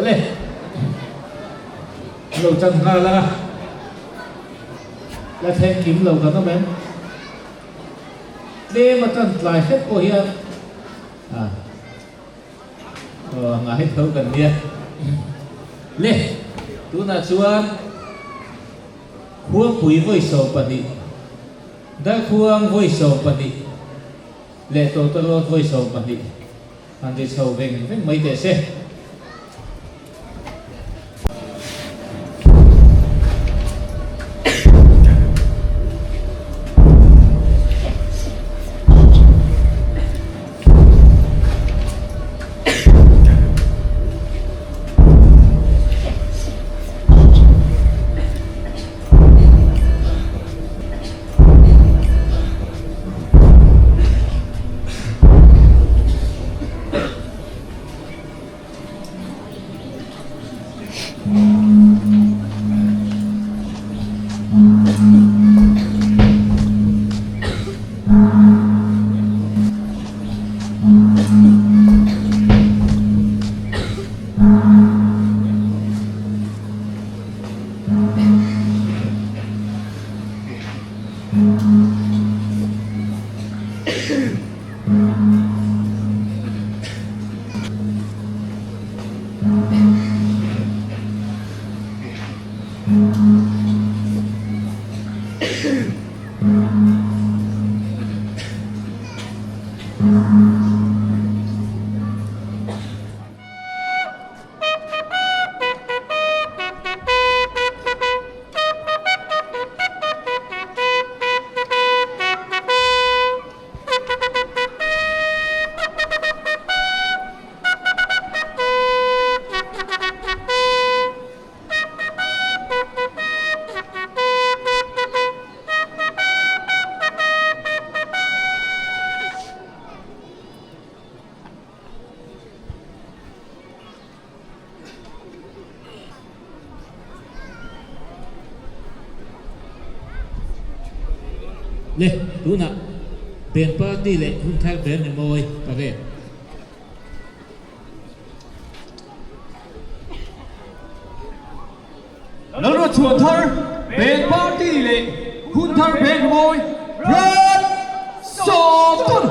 lên lầu chân ra là thêm kiếm lầu cả nó mến đi mà chân lại hết của hiện ngài hết thấu cần nha lên tu na chuan khuang pui voi so pani da khuang voi so pani le to to lo voi so pani an de so veng veng mai te se le tu na ben party le hun thang ben ne moi pa veแล้วรถชวนเธอเป็นปาร์ตี้เลยคุณเธอเป็นมวยรัดสอบต้น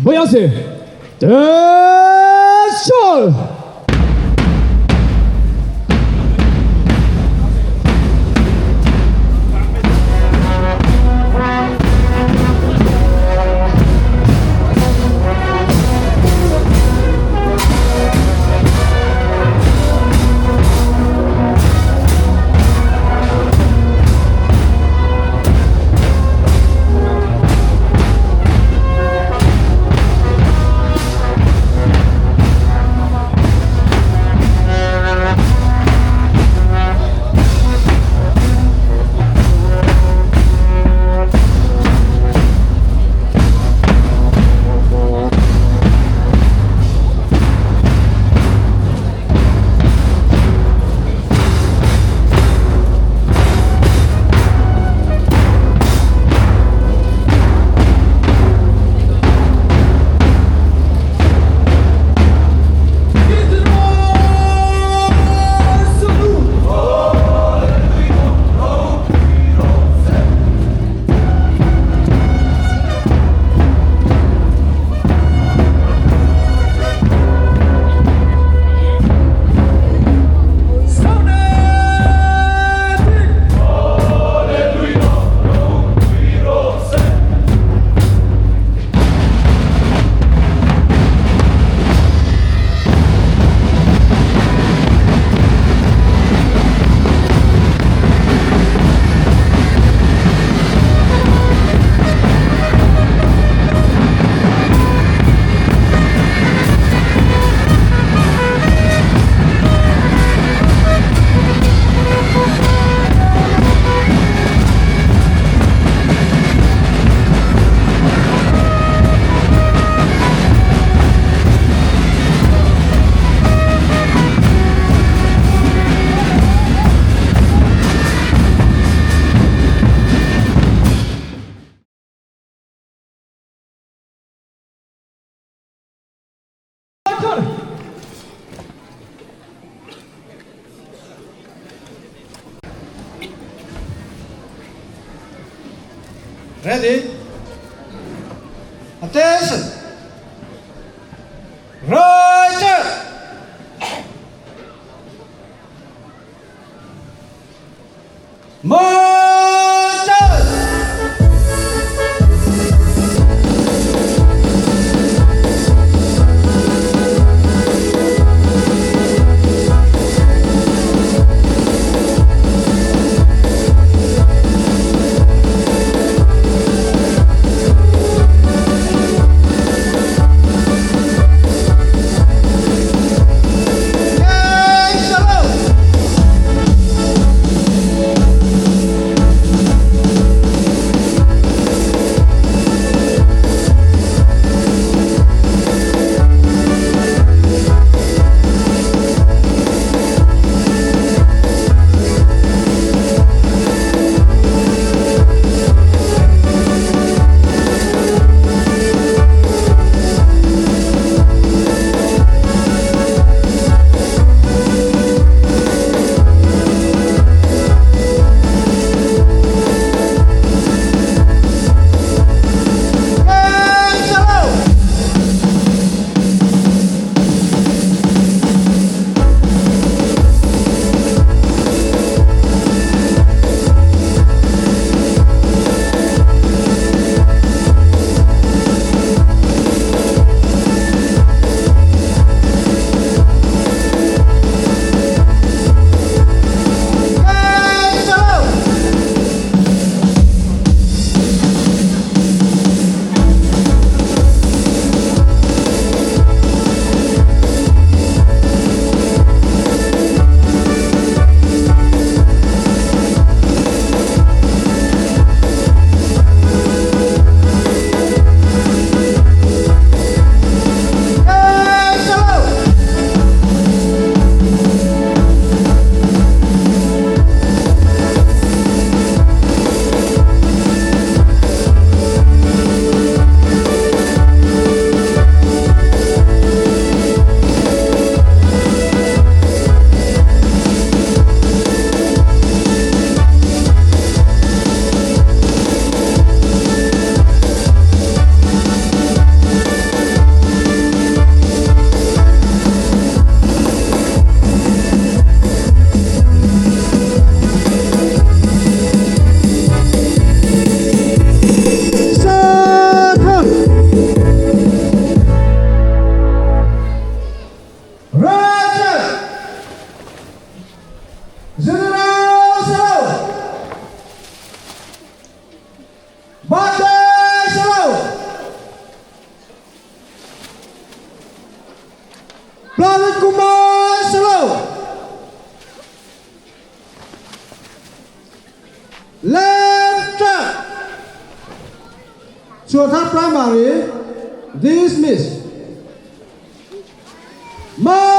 Voyagez. Attention. Ready? Attention! Right turn! March out! Yay, shalom! Left track. ส่วนทัพ primary dismiss. Martin.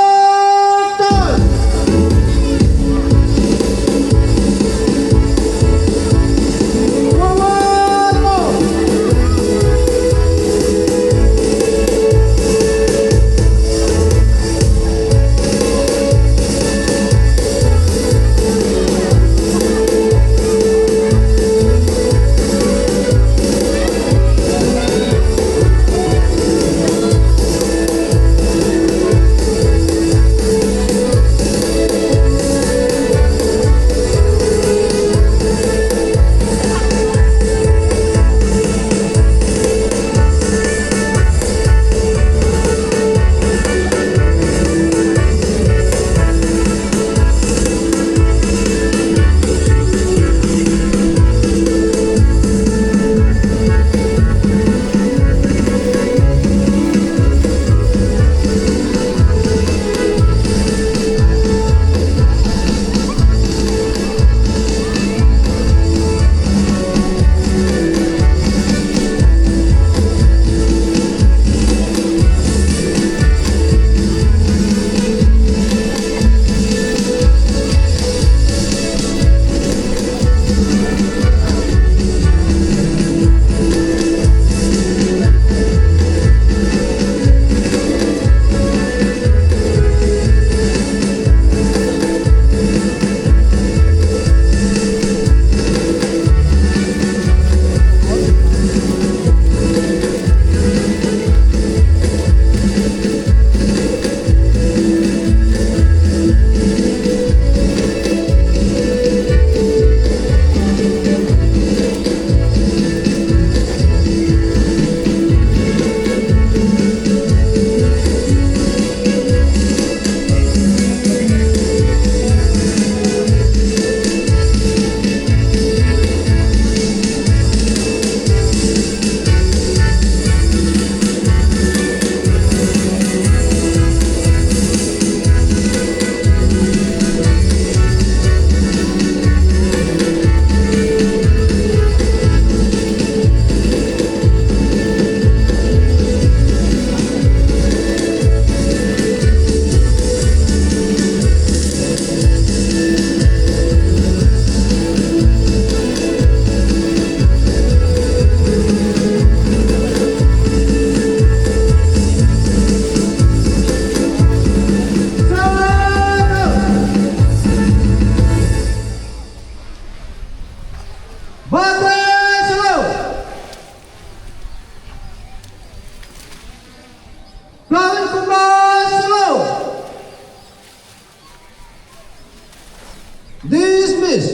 Dismiss.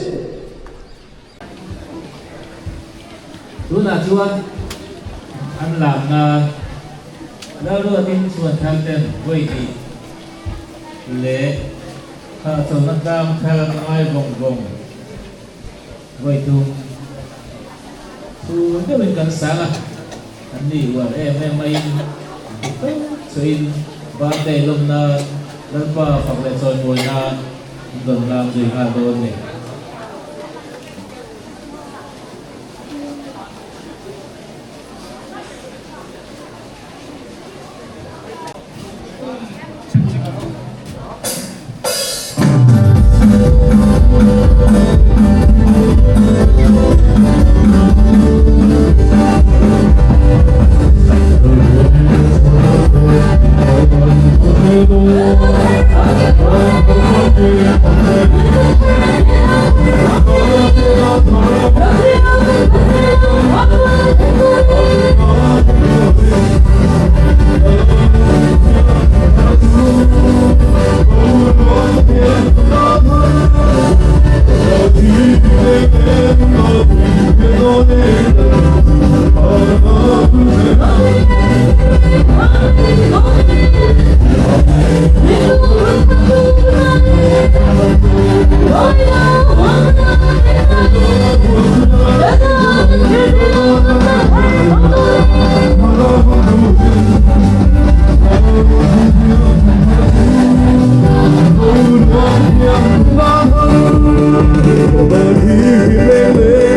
Đúng là chuan anh làm đâu rồi tin chuan tham tên với thì lễ thầu năng cam theo ai vòng vòng với tung tu cái mình cần sáng anh đi qua em may so in ba tay lông na lần ba phẳng lại rồi ngồi na gần làm gì ngà đồn này But he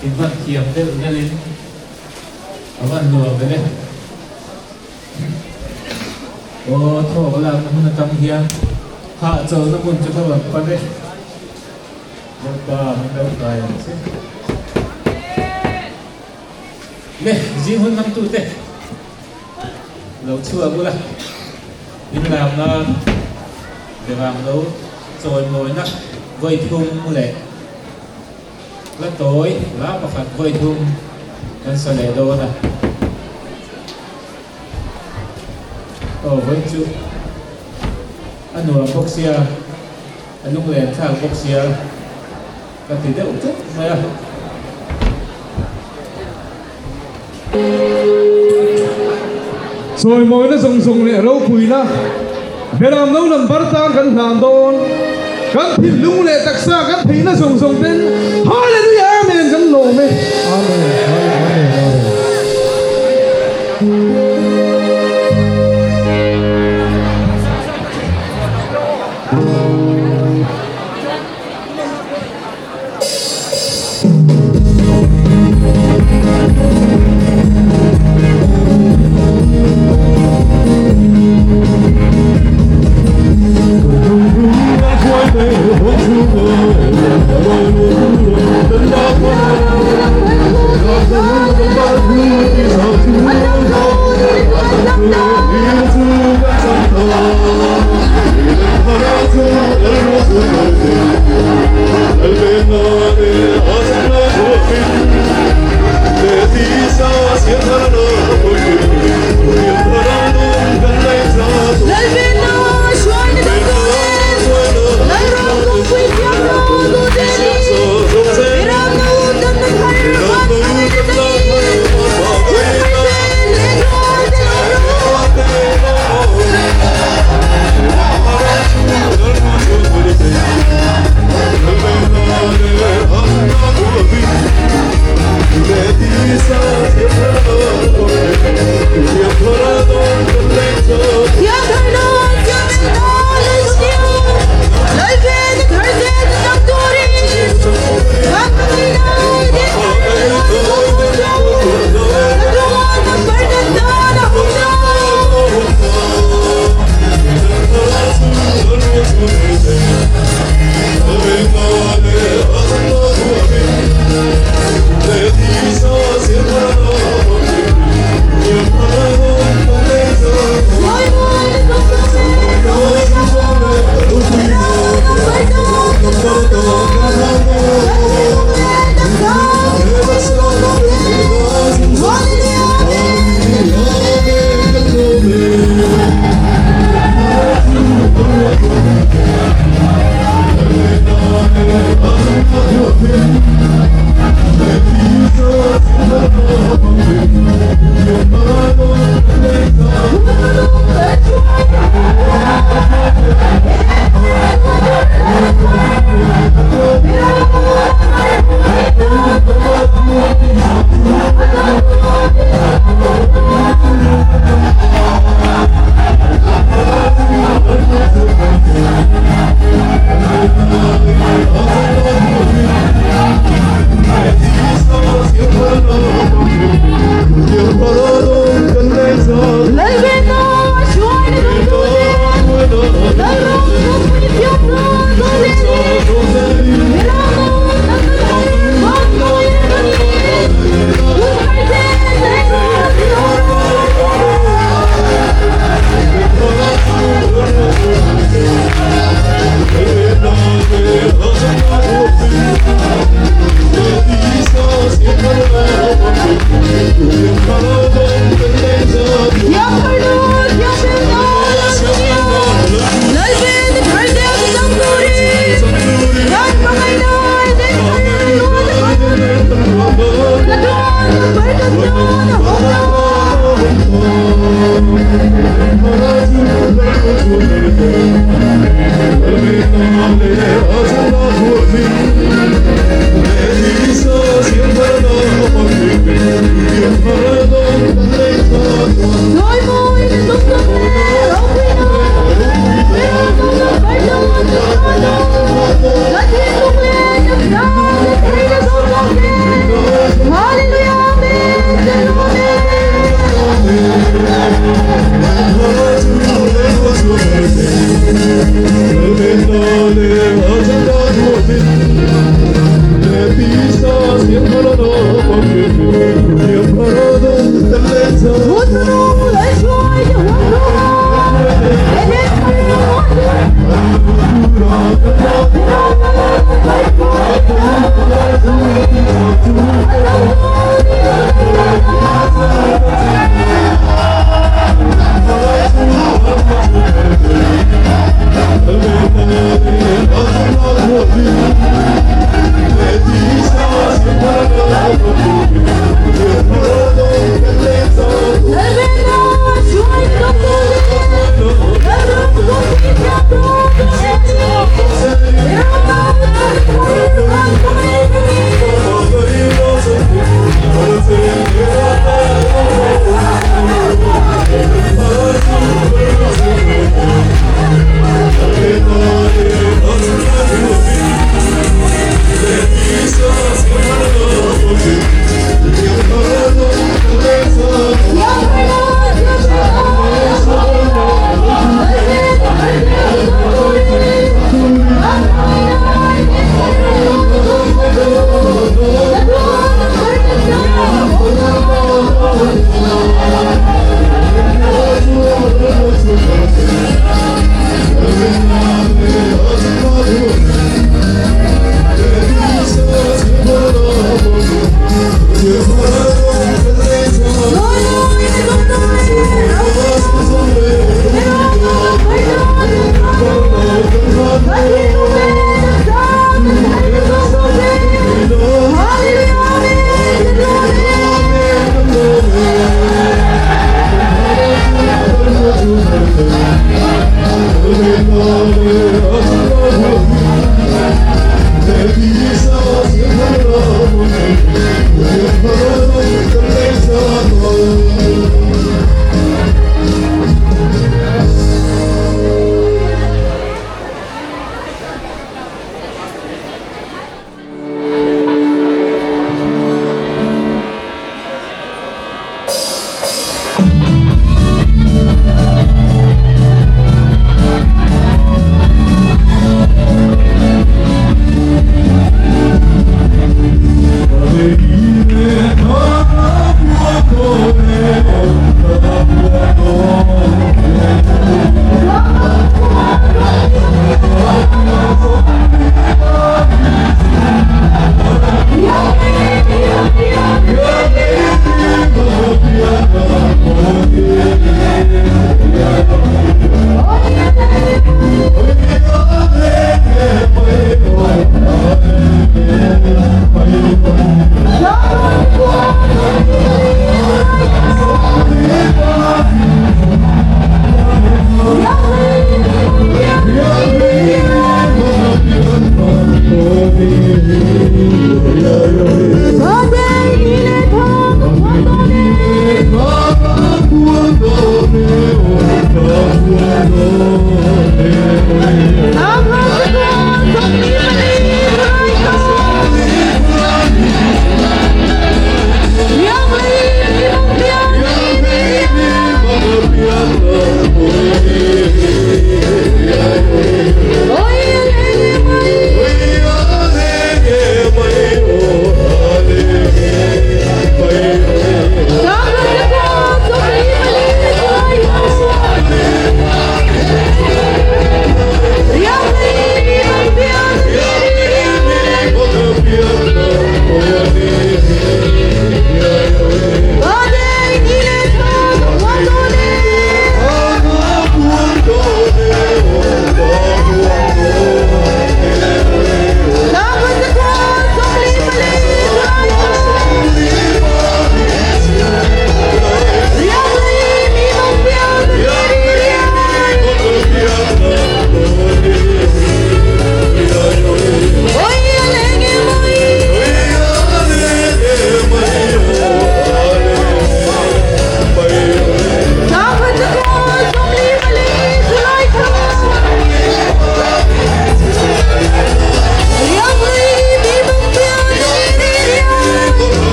กินวันเทียมได้หรือไม่ลิ้นเอาวันรวมไปเลยโอ้โถเวลามันจำเฮียข้าเจอแล้วคุณจะต้องแบบไปเลยแล้วก็มันได้ไปสิเนี่ยจีหุ่นนั่งตู้เต้ lâu chưa bữa là mình làm nó để làm lâu rồi ngồi nắp vơi thung lệ lá tối lá và phạt vơi thung nên sẽ để đồ nè với chú anh nuôi bốc xia anh lúc lên thang bốc xia cái gì đấy cũng thích này à rồi mỗi nó sùng lệ râu quỳ na Việt Nam nấu làm bát tan cần làm đồn cần thịt lung lệ đặc xa cần thịt nó sùng tên Hallelujah amen cần nổ mê amen amen Hallelujah.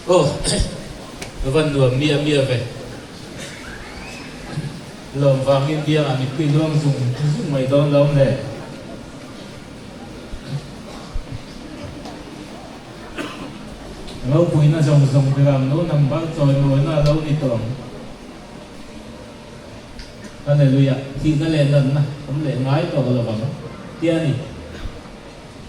ô văn luồng mía mía về lồng vàng miên bia mình quy luồng dùng mấy đón lông này lâu bùi nó dùng cái làm nó nằm bắt rồi ngồi nó lâu đi tưởng Hallelujah khi nó lên lần không lệ ngái tổ là bằng tiền đi